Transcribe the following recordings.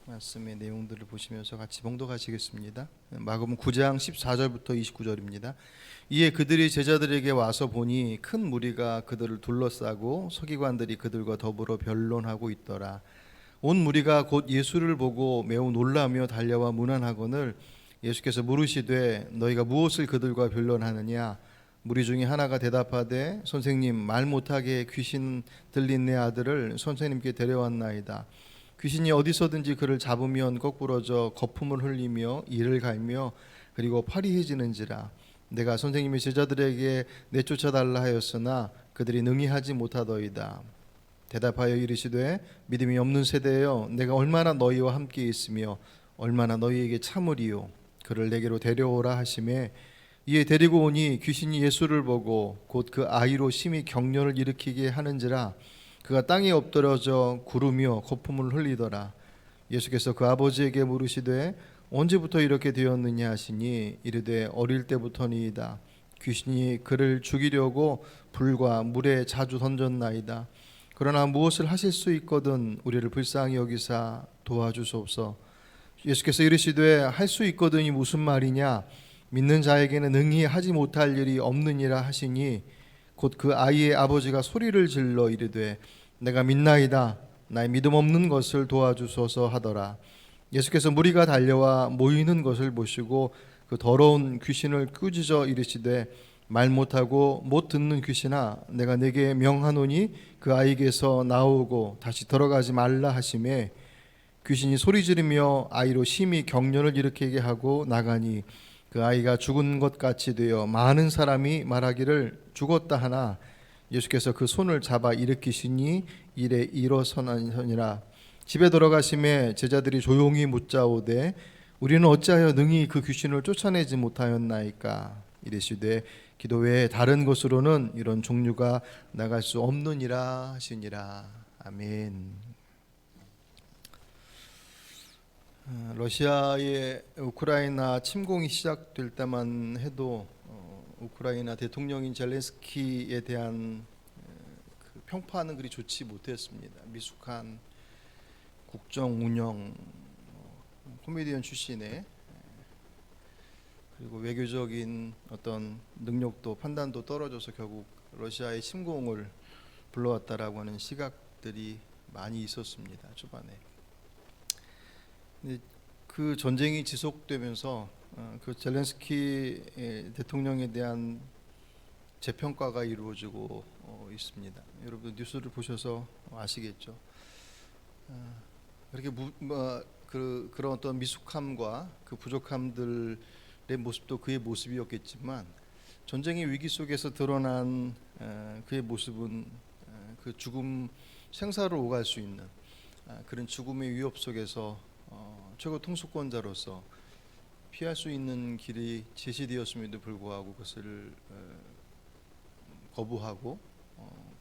말씀의 내용들을 보시면서 같이 봉독하시겠습니다. 마가복음 9장 14절부터 29절입니다. 이에 그들이 제자들에게 와서 보니 큰 무리가 그들을 둘러싸고 서기관들이 그들과 더불어 변론하고 있더라. 온 무리가 곧 예수를 보고 매우 놀라며 달려와 문안하거늘 예수께서 물으시되 너희가 무엇을 그들과 변론하느냐? 무리 중에 하나가 대답하되 선생님, 말 못하게 귀신 들린 내 아들을 선생님께 데려왔나이다. 귀신이 어디서든지 그를 잡으면 거꾸러져 거품을 흘리며 이를 갈며 그리고 파리해지는지라. 내가 선생님의 제자들에게 내쫓아달라 하였으나 그들이 능히 하지 못하더이다. 대답하여 이르시되 믿음이 없는 세대여, 내가 얼마나 너희와 함께 있으며 얼마나 너희에게 참으리요. 그를 내게로 데려오라 하시매 이에 데리고 오니 귀신이 예수를 보고 곧 그 아이로 심히 격려를 일으키게 하는지라. 그가 땅에 엎드러져 구르며 거품을 흘리더라. 예수께서 그 아버지에게 물으시되 언제부터 이렇게 되었느냐 하시니 이르되 어릴 때부터니이다. 귀신이 그를 죽이려고 불과 물에 자주 던졌나이다. 그러나 무엇을 하실 수 있거든 우리를 불쌍히 여기사 도와주소서. 예수께서 이르시되 할 수 있거든이 무슨 말이냐? 믿는 자에게는 능히 하지 못할 일이 없느니라 하시니 곧 그 아이의 아버지가 소리를 질러 이르되 내가 믿나이다. 나의 믿음 없는 것을 도와주소서 하더라. 예수께서 무리가 달려와 모이는 것을 보시고 그 더러운 귀신을 꾸짖어 이르시되 말 못하고 못 듣는 귀신아, 내가 네게 명하노니 그 아이에게서 나오고 다시 들어가지 말라 하시매 귀신이 소리 지르며 아이로 심히 격려를 일으키게 하고 나가니 그 아이가 죽은 것 같이 되어 많은 사람이 말하기를 죽었다 하나 예수께서 그 손을 잡아 일으키시니 이래 일어서니라. 집에 들어가심에 제자들이 조용히 묻자오되 우리는 어찌하여 능히 그 귀신을 쫓아내지 못하였나이까? 이르시되 기도 외에 다른 것으로는 이런 종류가 나갈 수 없느니라 하시니라. 아멘. 러시아의 우크라이나 침공이 시작될 때만 해도 우크라이나 대통령인 젤렌스키에 대한 그 평판은 그리 좋지 못했습니다. 미숙한 국정 운영, 코미디언 출신의 그리고 외교적인 어떤 능력도 판단도 떨어져서 결국 러시아의 침공을 불러왔다라고 하는 시각들이 많이 있었습니다. 초반에. 근데 그 전쟁이 지속되면서 그 젤렌스키 대통령에 대한 재평가가 이루어지고 있습니다. 여러분 뉴스를 보셔서 아시겠죠. 이렇게 그런 어떤 미숙함과 그 부족함들의 모습도 그의 모습이었겠지만 전쟁의 위기 속에서 드러난 그의 모습은 그 죽음 생사를 오갈 수 있는 그런 죽음의 위협 속에서 최고 통수권자로서 피할 수 있는 길이 제시되었음에도 불구하고 그것을 거부하고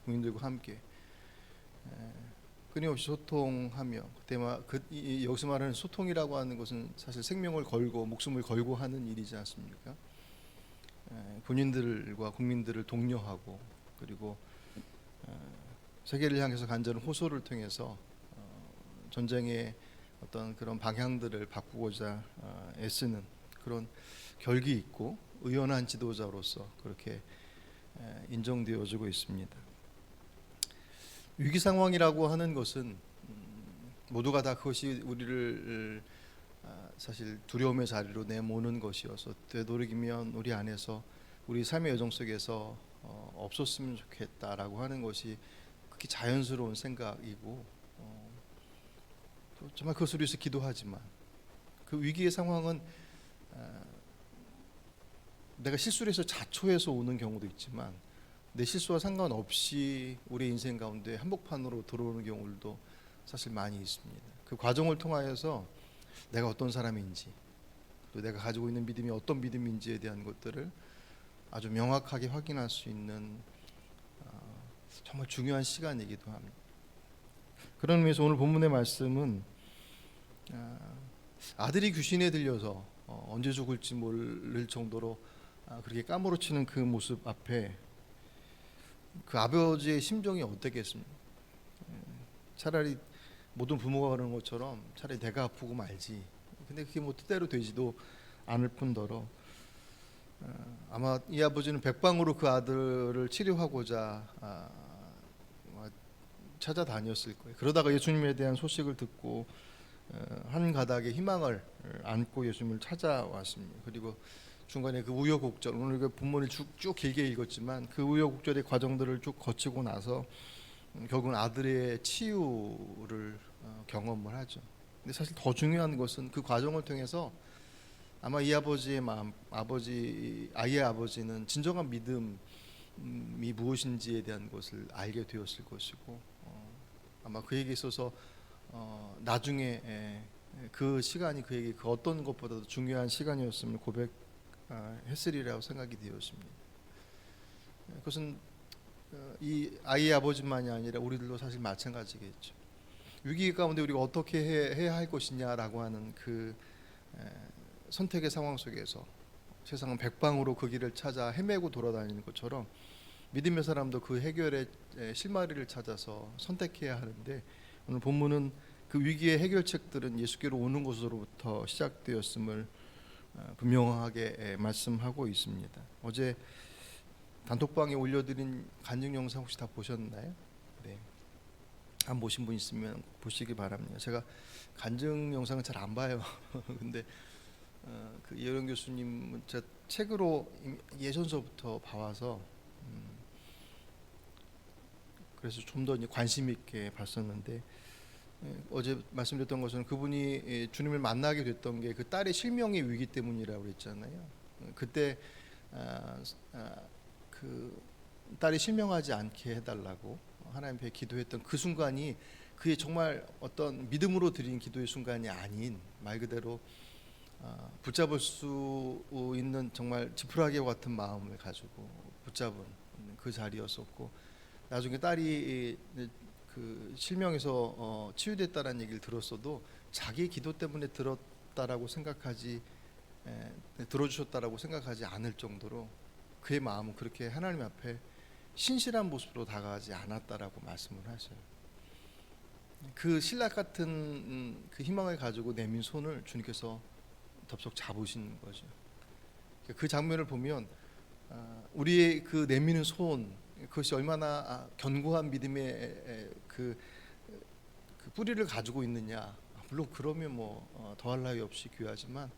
국민들과 함께 끊임없이 소통하며 여기서 말하는 소통이라고 하는 것은 사실 생명을 걸고 목숨을 걸고 하는 일이지 않습니까? 본인들과 국민들을 독려하고 그리고 세계를 향해서 간절한 호소를 통해서 전쟁의 어떤 그런 방향들을 바꾸고자 애쓰는 그런 결기 있고 의연한 지도자로서 그렇게 인정되어지고 있습니다. 위기 상황이라고 하는 것은 모두가 다 그것이 우리를 사실 두려움의 자리로 내모는 것이어서 되도록이면 우리 안에서 우리 삶의 여정 속에서 없었으면 좋겠다라고 하는 것이 극히 자연스러운 생각이고 정말 그것을 위해서 기도하지만 그 위기의 상황은 내가 실수를 해서 자초해서 오는 경우도 있지만 내 실수와 상관없이 우리 인생 가운데 한복판으로 들어오는 경우들도 사실 많이 있습니다. 그 과정을 통하여서 내가 어떤 사람인지 또 내가 가지고 있는 믿음이 어떤 믿음인지에 대한 것들을 아주 명확하게 확인할 수 있는 정말 중요한 시간이기도 합니다. 그런 의미에서 오늘 본문의 말씀은 아들이 귀신에 들려서 언제 죽을지 모를 정도로 그렇게 까무러치는 그 모습 앞에 그 아버지의 심정이 어땠겠습니까? 차라리 모든 부모가 그러는 것처럼 차라리 내가 아프고 말지. 근데 그게 뭐 뜻대로 되지도 않을 뿐더러 아마 이 아버지는 백방으로 그 아들을 치료하고자 찾아다녔을 거예요. 그러다가 예수님에 대한 소식을 듣고 한 가닥의 희망을 안고 예수님을 찾아왔습니다. 그리고 중간에 그 우여곡절, 오늘 그 본문을 쭉 길게 읽었지만 그 우여곡절의 과정들을 쭉 거치고 나서 결국은 아들의 치유를 경험을 하죠. 근데 사실 더 중요한 것은 그 과정을 통해서 아마 이 아버지의 마음, 아이의 아버지는 진정한 믿음이 무엇인지에 대한 것을 알게 되었을 것이고, 아마 그에게 있어서 나중에 그 시간이 그에게 그 어떤 것보다도 중요한 시간이었음을 고백했으리라고 생각이 되었습니다. 그것은 이 아이의 아버지만이 아니라 우리들도 사실 마찬가지겠죠. 위기 가운데 우리가 어떻게 해야 할 것이냐라고 하는 그 선택의 상황 속에서 세상은 백방으로 그 길을 찾아 헤매고 돌아다니는 것처럼 믿음의 사람도 그 해결의 실마리를 찾아서 선택해야 하는데, 오늘 본문은 그 위기의 해결책들은 예수께로 오는 것으로부터 시작되었음을 분명하게 말씀하고 있습니다. 어제 단톡방에 올려드린 간증 영상 혹시 다 보셨나요? 네. 안 보신 분 있으면 보시기 바랍니다. 제가 간증 영상은 잘 안 봐요. 근데 그 이혜령 교수님은 제 책으로 예전서부터 봐와서 그래서 좀 더 관심 있게 봤었는데, 어제 말씀드렸던 것은 그분이 주님을 만나게 됐던 게 그 딸의 실명의 위기 때문이라고 그랬잖아요. 그때 그 딸이 실명하지 않게 해달라고 하나님 앞에 기도했던 그 순간이 그의 정말 어떤 믿음으로 드린 기도의 순간이 아닌, 말 그대로 붙잡을 수 있는 정말 지푸라기와 같은 마음을 가지고 붙잡은 그 자리였었고, 나중에 딸이 그 실명에서 치유됐다는 얘기를 들었어도 자기 기도 때문에 들어주셨다라고 생각하지 않을 정도로 그의 마음은 그렇게 하나님 앞에 신실한 모습으로 다가가지 않았다라고 말씀을 하셔요. 그 신락 같은 그 희망을 가지고 내민 손을 주님께서 덥석 잡으신 거죠. 그 장면을 보면 우리의 그 내미는 손, 그것이 얼마나 견고한 믿음의 그 뿌리를 가지고 있느냐. 물론 그러면 뭐 더할 나위 없이 귀하지만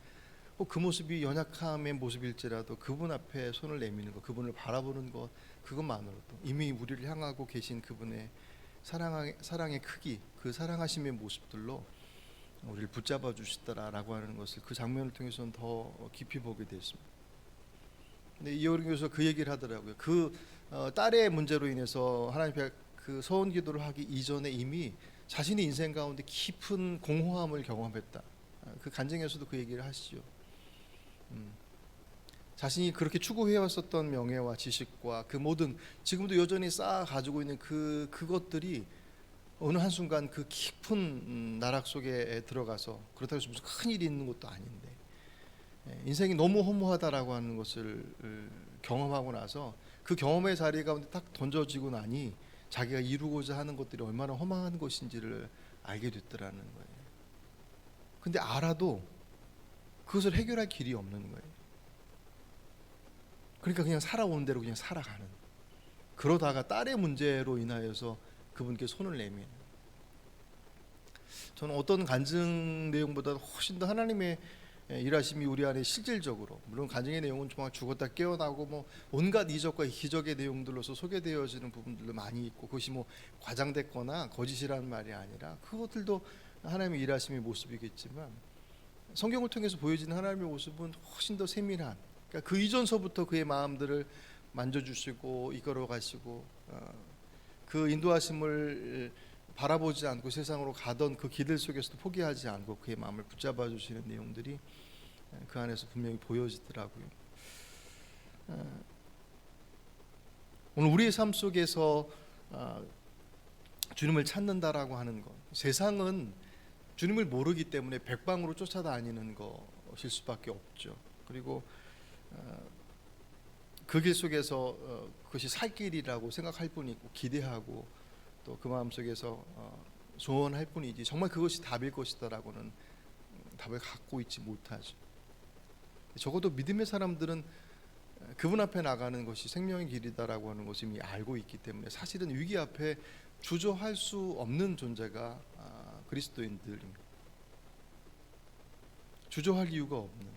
그 모습이 연약함의 모습일지라도 그분 앞에 손을 내미는 것, 그분을 바라보는 것, 그것만으로도 이미 우리를 향하고 계신 그분의 사랑의 크기, 그 사랑하심의 모습들로 우리를 붙잡아 주시더라라고 하는 것을 그 장면을 통해서는 더 깊이 보게 됐습니다. 근데 이효령 교수가 그 얘기를 하더라고요. 그 딸의 문제로 인해서 하나님 앞에 그 서원 기도를 하기 이전에 이미 자신의 인생 가운데 깊은 공허함을 경험했다. 그 간증에서도 그 얘기를 하시죠. 자신이 그렇게 추구해왔었던 명예와 지식과 그 모든 지금도 여전히 쌓아 가지고 있는 그것들이 어느 한순간 그 깊은 나락 속에 들어가서, 그렇다고 해서 무슨 큰 일이 있는 것도 아닌데 인생이 너무 허무하다라고 하는 것을 경험하고 나서 그 경험의 자리 가운데 딱 던져지고 나니 자기가 이루고자 하는 것들이 얼마나 허망한 것인지를 알게 됐더라는 거예요. 근데 알아도 그것을 해결할 길이 없는 거예요. 그러니까 그냥 살아오는 대로 그냥 살아가는, 그러다가 딸의 문제로 인하여서 그분께 손을 내미는, 저는 어떤 간증 내용보다 훨씬 더 하나님의 일하심이 우리 안에 실질적으로, 물론 간증의 내용은 정말 죽었다 깨어나고 뭐 온갖 이적과 기적의 내용들로서 소개되어지는 부분들도 많이 있고, 그것이 뭐 과장됐거나 거짓이라는 말이 아니라 그것들도 하나님의 일하심의 모습이겠지만, 성경을 통해서 보여지는 하나님의 모습은 훨씬 더 세밀한, 그러니까 그 이전서부터 그의 마음들을 만져주시고 이끌어 가시고 그 인도하심을 바라보지 않고 세상으로 가던 그 길들 속에서도 포기하지 않고 그의 마음을 붙잡아 주시는 내용들이 그 안에서 분명히 보여지더라고요. 오늘 우리의 삶 속에서 주님을 찾는다라고 하는 것, 세상은 주님을 모르기 때문에 백방으로 쫓아다니는 것일 수밖에 없죠. 그리고 그 길 속에서 그것이 살 길이라고 생각할 뿐이고 기대하고 또 그 마음 속에서 소원할 뿐이지 정말 그것이 답일 것이다라고는 답을 갖고 있지 못하죠. 적어도 믿음의 사람들은 그분 앞에 나가는 것이 생명의 길이다라고 하는 것을 이미 알고 있기 때문에 사실은 위기 앞에 주저할 수 없는 존재가 그리스도인들입니다. 주저할 이유가 없는,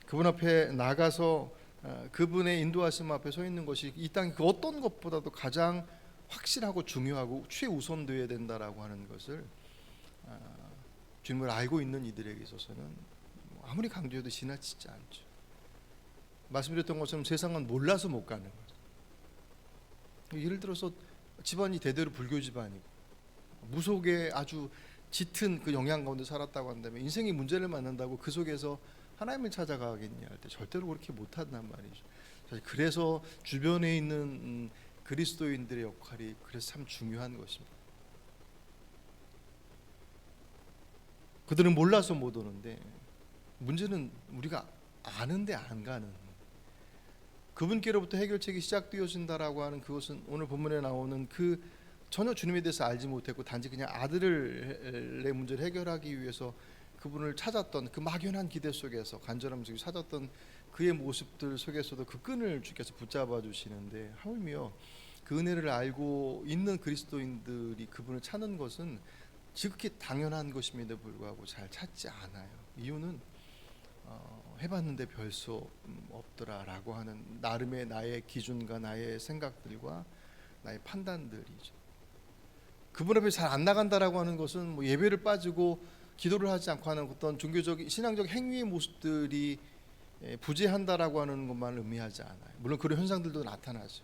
그분 앞에 나가서 그분의 인도하심 앞에 서 있는 것이 이 땅 그 어떤 것보다도 가장 확실하고 중요하고 최우선되어야 된다라고 하는 것을 주님을 알고 있는 이들에게 있어서는 아무리 강조해도 지나치지 않죠. 말씀드렸던 것처럼 세상은 몰라서 못 가는 거죠. 예를 들어서 집안이 대대로 불교 집안이고 무속에 아주 짙은 그 영향 가운데 살았다고 한다면 인생의 문제를 만난다고 그 속에서 하나님을 찾아가겠냐 할 때 절대로 그렇게 못한단 말이죠. 그래서 주변에 있는 그리스도인들의 역할이 그래서 참 중요한 것입니다. 그들은 몰라서 못 오는데 문제는 우리가 아는데 안 가는, 그분께로부터 해결책이 시작되어진다라고 하는 그것은 오늘 본문에 나오는 그 전혀 주님에 대해서 알지 못했고 단지 그냥 아들의 문제를 해결하기 위해서 그분을 찾았던 그 막연한 기대 속에서 간절함 속에 찾았던 그의 모습들 속에서도 그 끈을 주께서 붙잡아 주시는데, 하물며 그 은혜를 알고 있는 그리스도인들이 그분을 찾는 것은 지극히 당연한 것임에도 불구하고 잘 찾지 않아요. 이유는 해봤는데 별 수 없더라라고 하는 나름의 나의 기준과 나의 생각들과 나의 판단들이죠. 그분 앞에 잘 안 나간다라고 하는 것은 뭐 예배를 빠지고 기도를 하지 않고 하는 어떤 종교적 신앙적 행위의 모습들이 부재한다라고 하는 것만 의미하지 않아요. 물론 그런 현상들도 나타나죠.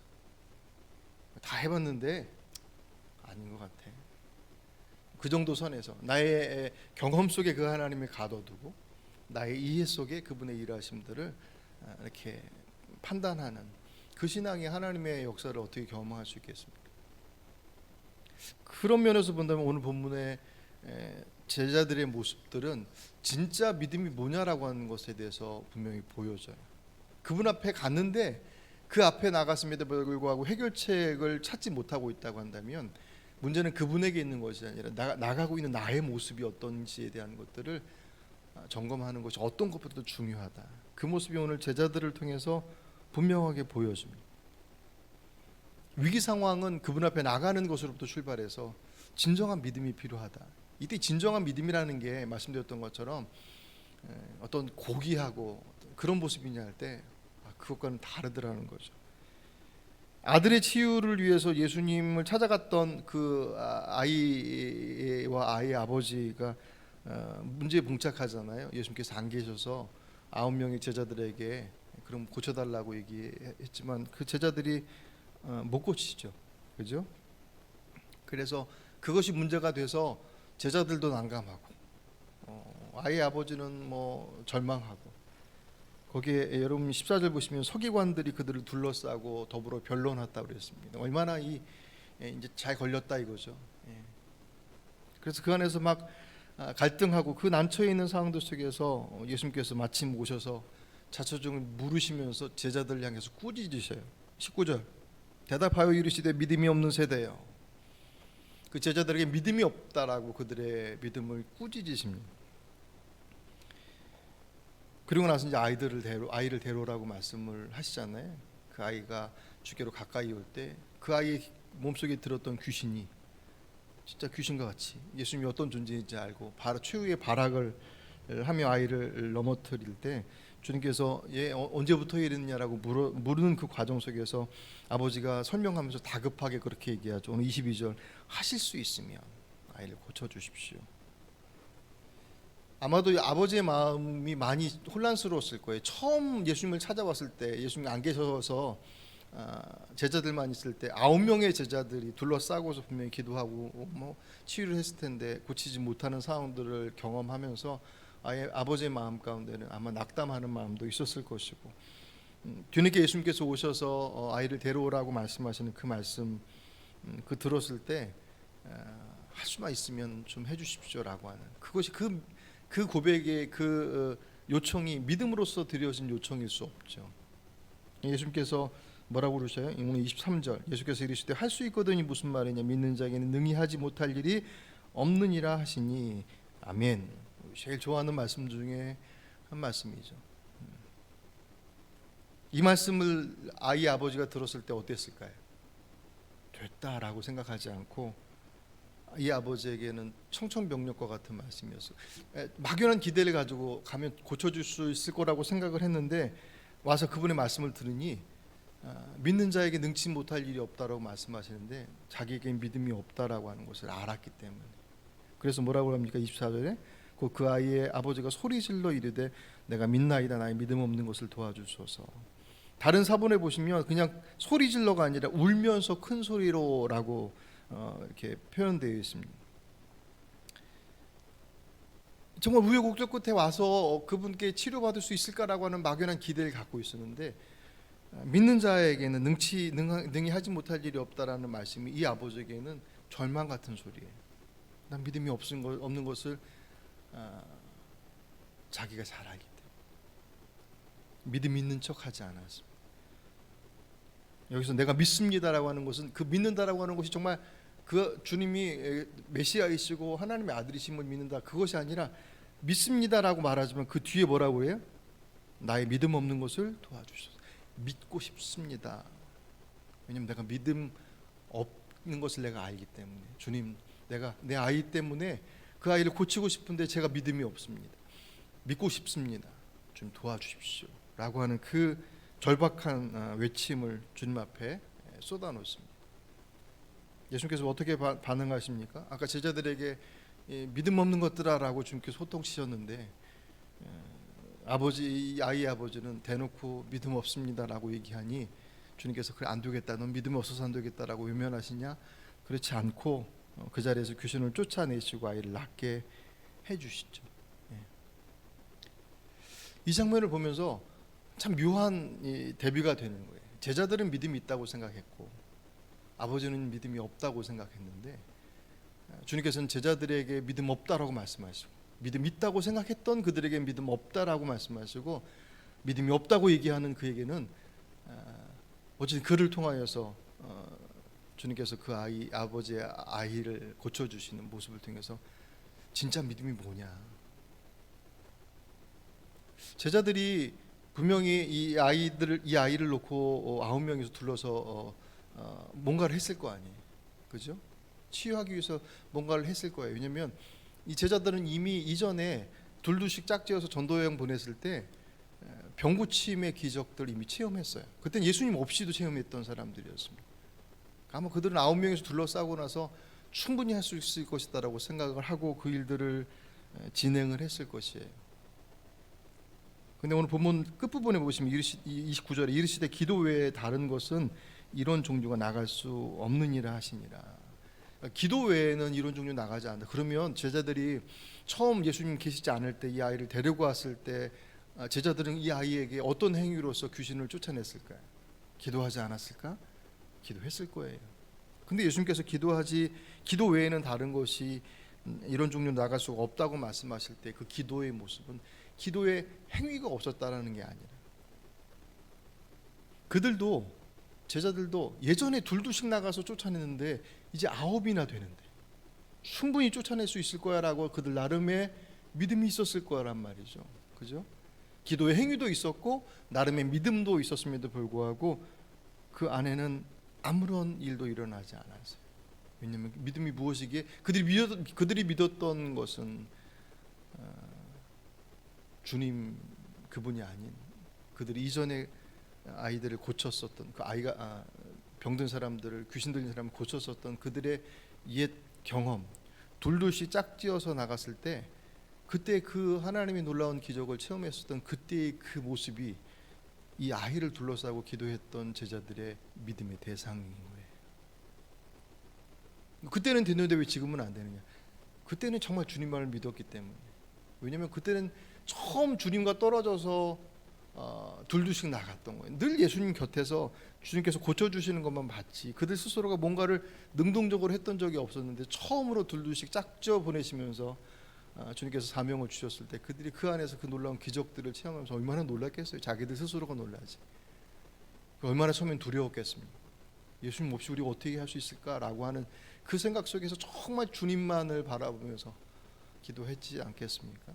다 해봤는데 아닌 것 같아. 그 정도 선에서 나의 경험 속에 그 하나님을 가둬두고 나의 이해 속에 그분의 일하심들을 이렇게 판단하는 그 신앙이 하나님의 역사를 어떻게 경험할 수 있겠습니까? 그런 면에서 본다면 오늘 본문의 제자들의 모습들은 진짜 믿음이 뭐냐라고 하는 것에 대해서 분명히 보여져요. 그분 앞에 갔는데 그 앞에 나갔음에도 불구하고 해결책을 찾지 못하고 있다고 한다면 문제는 그분에게 있는 것이 아니라 나가고 있는 나의 모습이 어떤지에 대한 것들을 점검하는 것이 어떤 것보다도 중요하다. 그 모습이 오늘 제자들을 통해서 분명하게 보여집니다. 위기 상황은 그분 앞에 나가는 것으로부터 출발해서 진정한 믿음이 필요하다. 이때 진정한 믿음이라는 게 말씀드렸던 것처럼 어떤 고귀하고 그런 모습이냐 할 때 그것과는 다르더라는 거죠. 아들의 치유를 위해서 예수님을 찾아갔던 그 아이와 아이의 아버지가 문제에 봉착하잖아요. 예수님께서 안 계셔서 9명의 제자들에게 그럼 고쳐달라고 얘기했지만 그 제자들이 못 고치죠. 그죠? 그래서 그것이 문제가 돼서 제자들도 난감하고 아이의 아버지는 뭐 절망하고, 거기에 여러분 14절 보시면 서기관들이 그들을 둘러싸고 더불어 변론했다고 그랬습니다. 얼마나 이제 잘 걸렸다 이거죠. 그래서 그 안에서 막 갈등하고 그 난처해 있는 상황들 속에서 예수님께서 마침 오셔서 자초중을 물으시면서 제자들 향해서 꾸짖으셔요. 19절 대답하여 이르시되 믿음이 없는 세대여. 그 제자들에게 믿음이 없다라고 그들의 믿음을 꾸짖으십니다. 그리고 나서 이제 아이를 데려오라고 말씀을 하시잖아요. 그 아이가 주께로 가까이 올 때 그 아이의 몸속에 들었던 귀신이 진짜 귀신과 같이 예수님이 어떤 존재인지 알고 최후의 발악을 하며 아이를 넘어뜨릴 때 주님께서 얘 언제부터 이랬냐라고 물는 그 과정 속에서 아버지가 설명하면서 다급하게 그렇게 얘기하죠. 오늘 22절 하실 수 있으면 아이를 고쳐주십시오. 아마도 아버지의 마음이 많이 혼란스러웠을 거예요. 처음 예수님을 찾아왔을 때 예수님이 안 계셔서 제자들만 있을 때 9명의 제자들이 둘러싸고서 분명히 기도하고 뭐 치유를 했을 텐데 고치지 못하는 상황들을 경험하면서 아버지의 마음 가운데는 아마 낙담하는 마음도 있었을 것이고, 뒤늦게 예수님께서 오셔서 아이를 데려오라고 말씀하시는 그 말씀 그 들었을 때 할 수만 있으면 좀 해주십시오라고 하는 그것이 그 고백의 그 요청이 믿음으로써 드려진 요청일 수 없죠. 예수님께서 뭐라고 그러셔요? 오늘 23절 예수께서 이르시되 할 수 있거든이 무슨 말이냐, 믿는 자에게는 능히 하지 못할 일이 없느니라 하시니 아멘. 제일 좋아하는 말씀 중에 한 말씀이죠. 이 말씀을 아이 아버지가 들었을 때 어땠을까요? 됐다라고 생각하지 않고 이 아버지에게는 청천벽력과 같은 말씀이었어요. 막연한 기대를 가지고 가면 고쳐줄 수 있을 거라고 생각을 했는데 와서 그분의 말씀을 들으니 믿는 자에게 능치 못할 일이 없다라고 말씀하시는데 자기에게 믿음이 없다라고 하는 것을 알았기 때문에. 그래서 뭐라고 합니까? 24절에 그 아이의 아버지가 소리질러 이르되 내가 믿나이다. 나의 믿음 없는 것을 도와주소서. 다른 사본에 보시면 그냥 소리질러가 아니라 울면서 큰 소리로라고 이렇게 표현되어 있습니다. 정말 우여곡절 끝에 와서 그분께 치료받을 수 있을까라고 하는 막연한 기대를 갖고 있었는데 믿는 자에게는 능히 하지 못할 일이 없다라는 말씀이 이 아버지에게는 절망 같은 소리예요. 난 믿음이 없는 것을 자기가 잘 알기 때문에 믿음 있는 척하지 않았습니다. 여기서 내가 믿습니다라고 하는 것은 그 믿는다라고 하는 것이 정말 그 주님이 메시아이시고 하나님의 아들이심을 믿는다 그것이 아니라 믿습니다라고 말하지만 그 뒤에 뭐라고 해요? 나의 믿음 없는 것을 도와주소서. 믿고 싶습니다. 왜냐하면 내가 믿음 없는 것을 내가 알기 때문에 주님 내가 내 아이 때문에 그 아이를 고치고 싶은데 제가 믿음이 없습니다. 믿고 싶습니다. 주님 도와주십시오 라고 하는 그 절박한 외침을 주님 앞에 쏟아놓습니다. 예수님께서 어떻게 반응하십니까? 아까 제자들에게 믿음 없는 것들아라고 주님께서 호통치셨는데 이 아이의 아버지는 대놓고 믿음 없습니다라고 얘기하니 주님께서 그래 안 되겠다. 넌 믿음이 없어서 안 되겠다라고 외면하시냐? 그렇지 않고 그 자리에서 귀신을 쫓아내시고 아이를 낫게 해주시죠. 이 장면을 보면서 참 묘한 대비가 되는 거예요. 제자들은 믿음이 있다고 생각했고 아버지는 믿음이 없다고 생각했는데 주님께서는 제자들에게 믿음 없다라고 말씀하시고 믿음 있다고 생각했던 그들에게 믿음 없다라고 말씀하시고 믿음이 없다고 얘기하는 그에게는 어쨌든 그를 통하여서 주님께서 그 아버지의 아이를 고쳐주시는 모습을 통해서 진짜 믿음이 뭐냐. 제자들이 분명히 이 아이를 놓고 9명이서 둘러서 뭔가를 했을 거 아니에요, 그죠? 치유하기 위해서 뭔가를 했을 거예요. 왜냐하면 이 제자들은 이미 이전에 둘둘씩 짝지어서 전도여행 보냈을 때 병고침의 기적들 이미 체험했어요. 그때는 예수님 없이도 체험했던 사람들이었습니다. 아마 그들은 9명에서 둘러싸고 나서 충분히 할 수 있을 것이다라고 생각을 하고 그 일들을 진행을 했을 것이에요. 근데 오늘 본문 끝부분에 보시면 29절에 이르시되 기도 외에 다른 것은 이런 종류가 나갈 수 없느니라 하시니라. 기도 외에는 이런 종류 나가지 않는다. 그러면 제자들이 처음 예수님 계시지 않을 때 이 아이를 데리고 왔을 때 제자들은 이 아이에게 어떤 행위로서 귀신을 쫓아냈을까요? 기도하지 않았을까? 기도했을 거예요. 근데 예수님께서 기도 외에는 다른 것이 이런 종류 나갈 수가 없다고 말씀하실 때 그 기도의 모습은 기도의 행위가 없었다라는 게 아니라 제자들도 예전에 둘둘씩 나가서 쫓아냈는데 이제 9이나 되는데 충분히 쫓아낼 수 있을 거야라고 그들 나름의 믿음이 있었을 거란 말이죠. 그죠? 기도의 행위도 있었고 나름의 믿음도 있었음에도 불구하고 그 안에는 아무런 일도 일어나지 않았어요. 왜냐하면 믿음이 무엇이기에 그들이 믿었던 것은 주님 그분이 아닌 그들이 이전에 아이들을 고쳤었던 그 아이가 병든 사람들을 귀신 들린 사람을 고쳤었던 그들의 옛 경험 둘둘씩 짝지어서 나갔을 때 그때 그 하나님의 놀라운 기적을 체험했었던 그때의 그 모습이 이 아이를 둘러싸고 기도했던 제자들의 믿음의 대상인 거예요. 그때는 됐는데 왜 지금은 안 되느냐? 그때는 정말 주님만을 믿었기 때문에. 왜냐하면 그때는 처음 주님과 떨어져서 둘둘씩 나갔던 거예요. 늘 예수님 곁에서 주님께서 고쳐주시는 것만 봤지 그들 스스로가 뭔가를 능동적으로 했던 적이 없었는데 처음으로 둘둘씩 짝져 보내시면서 주님께서 사명을 주셨을 때 그들이 그 안에서 그 놀라운 기적들을 체험하면서 얼마나 놀랐겠어요. 자기들 스스로가 놀라지. 얼마나 처음엔 두려웠겠습니까. 예수님 없이 우리가 어떻게 할 수 있을까라고 하는 그 생각 속에서 정말 주님만을 바라보면서 기도했지 않겠습니까?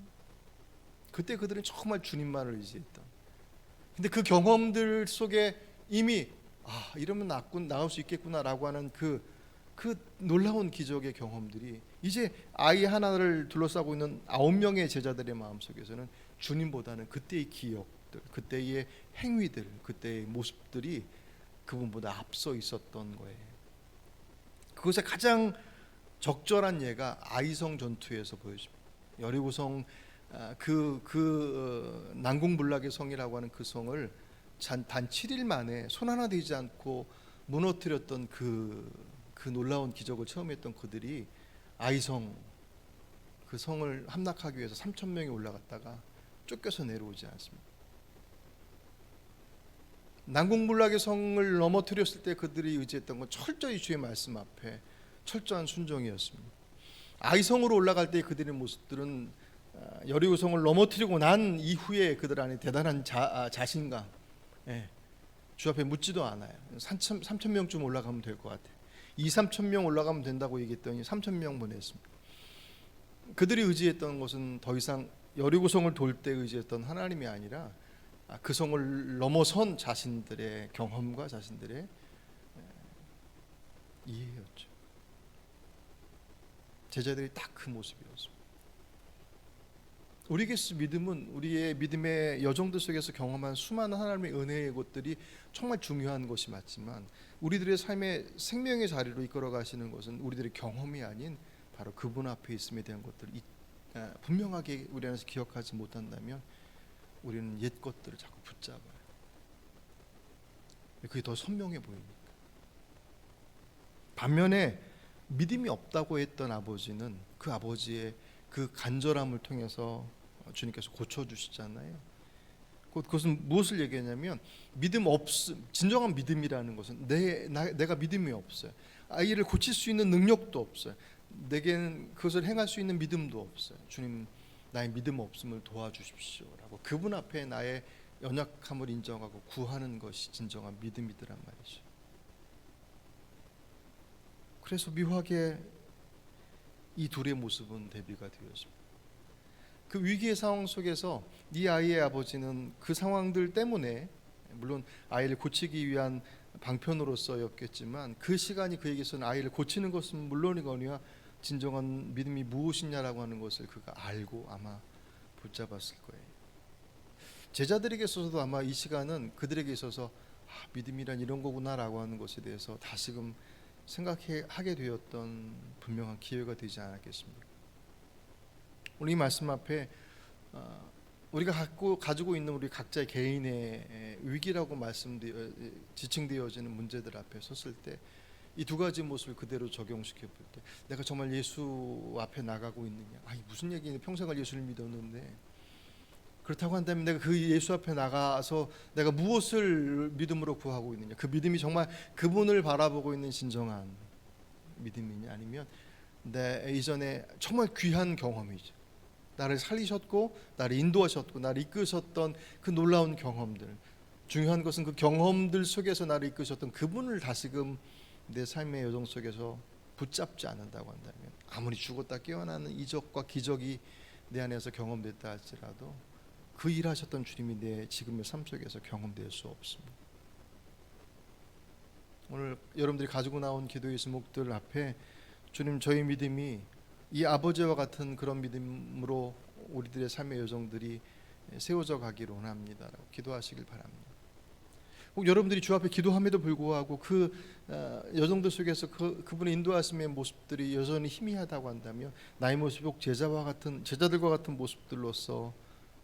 그때 그들은 정말 주님만을 의지했던. 근데 그 경험들 속에 이미 이러면 나올 수 있겠구나라고 하는 그 놀라운 기적의 경험들이 이제 아이 하나를 둘러싸고 있는 9명의 제자들의 마음속에서는 주님보다는 그때의 기억들, 그때의 행위들, 그때의 모습들이 그분보다 앞서 있었던 거예요. 그것의 가장 적절한 예가 아이성 전투에서 보여집니다. 여리고성 난공불락의 성이라고 하는 그 성을 단 7일 만에 손 하나 대지 않고 무너뜨렸던 그 놀라운 기적을 체험했던 그들이 아이성 그 성을 함락하기 위해서 3천 명이 올라갔다가 쫓겨서 내려오지 않습니다. 난공불락의 성을 넘어뜨렸을 때 그들이 의지했던 건 철저히 주의 말씀 앞에 철저한 순종이었습니다. 아이성으로 올라갈 때 그들의 모습들은 여리고성을 넘어뜨리고 난 이후에 그들 안에 대단한 자신감, 주 앞에 묻지도 않아요. 3천 명쯤 올라가면 될 것 같아요. 3천 명 올라가면 된다고 얘기했더니 3천 명 보냈습니다. 그들이 의지했던 것은 더 이상 여리고성을 돌 때 의지했던 하나님이 아니라 그 성을 넘어선 자신들의 경험과 자신들의 이해였죠. 제자들이 딱 그 모습이었습니다. 우리에게서 믿음은 우리의 믿음의 여정들 속에서 경험한 수많은 하나님의 은혜의 것들이 정말 중요한 것이 맞지만 우리들의 삶의 생명의 자리로 이끌어 가시는 것은 우리들의 경험이 아닌 바로 그분 앞에 있음에 대한 것들을 분명하게 우리 안에서 기억하지 못한다면 우리는 옛 것들을 자꾸 붙잡아요. 그게 더 선명해 보입니다. 반면에 믿음이 없다고 했던 아버지는 그 아버지의 그 간절함을 통해서 주님께서 고쳐주시잖아요. 그것은 무엇을 얘기하냐면 진정한 믿음이라는 것은 내가 믿음이 없어요. 아이를 고칠 수 있는 능력도 없어요. 내게는 그것을 행할 수 있는 믿음도 없어요. 주님, 나의 믿음 없음을 도와주십시오라고 그분 앞에 나의 연약함을 인정하고 구하는 것이 진정한 믿음이더란 말이죠. 그래서 묘하게 이 둘의 모습은 대비가 되었습니다. 그 위기의 상황 속에서 이 아이의 아버지는 그 상황들 때문에 물론 아이를 고치기 위한 방편으로서였겠지만 그 시간이 그에게서는 아이를 고치는 것은 물론이거니와 진정한 믿음이 무엇이냐라고 하는 것을 그가 알고 아마 붙잡았을 거예요. 제자들에게 있어서도 아마 이 시간은 그들에게 있어서 믿음이란 이런 거구나라고 하는 것에 대해서 다시금 생각하게 되었던 분명한 기회가 되지 않았겠습니까? 오늘 이 말씀 앞에 우리가 가지고 있는 우리 각자의 개인의 위기라고 지칭되어지는 문제들 앞에 섰을 때 이 두 가지 모습을 그대로 적용시켜 볼 때 내가 정말 예수 앞에 나가고 있느냐, 무슨 얘기냐, 평생을 예수를 믿었는데 그렇다고 한다면 내가 그 예수 앞에 나가서 내가 무엇을 믿음으로 구하고 있느냐, 그 믿음이 정말 그분을 바라보고 있는 진정한 믿음이냐, 아니면 내 이전에 정말 귀한 경험이죠, 나를 살리셨고 나를 인도하셨고 나를 이끄셨던 그 놀라운 경험들, 중요한 것은 그 경험들 속에서 나를 이끄셨던 그분을 다시금 내 삶의 여정 속에서 붙잡지 않는다고 한다면 아무리 죽었다 깨어나는 이적과 기적이 내 안에서 경험됐다 할지라도 그 일하셨던 주님이 내 지금의 삶 속에서 경험될 수 없습니다. 오늘 여러분들이 가지고 나온 기도의 제목들 앞에 주님, 저희 믿음이 이 아버지와 같은 그런 믿음으로 우리들의 삶의 여정들이 세워져 가기를 원합니다라고 기도하시길 바랍니다. 꼭 여러분들이 주 앞에 기도함에도 불구하고 그 여정들 속에서 그분의 인도하심의 모습들이 여전히 희미하다고 한다면 나의 모습이 꼭 제자들과 같은 모습들로서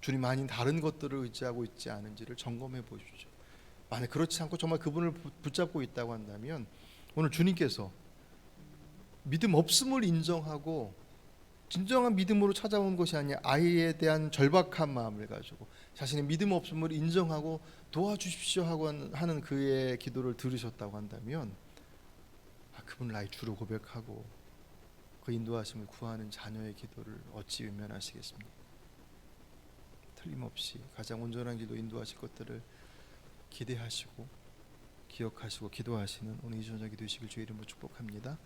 주님 아닌 다른 것들을 의지하고 있지 않은지를 점검해 보십시오. 만약 그렇지 않고 정말 그분을 붙잡고 있다고 한다면 오늘 주님께서 믿음 없음을 인정하고 진정한 믿음으로 찾아온 것이 아니라 아이에 대한 절박한 마음을 가지고 자신의 믿음 없음을 인정하고 도와주십시오 하고 하는 그의 기도를 들으셨다고 한다면 그분을 나의 주로 고백하고 그 인도하심을 구하는 자녀의 기도를 어찌 외면하시겠습니까? 틀림없이 가장 온전한 길로 인도하실 것들을 기대하시고 기억하시고 기도하시는 오늘 이 저녁이 되시길 주의 이름으로 축복합니다.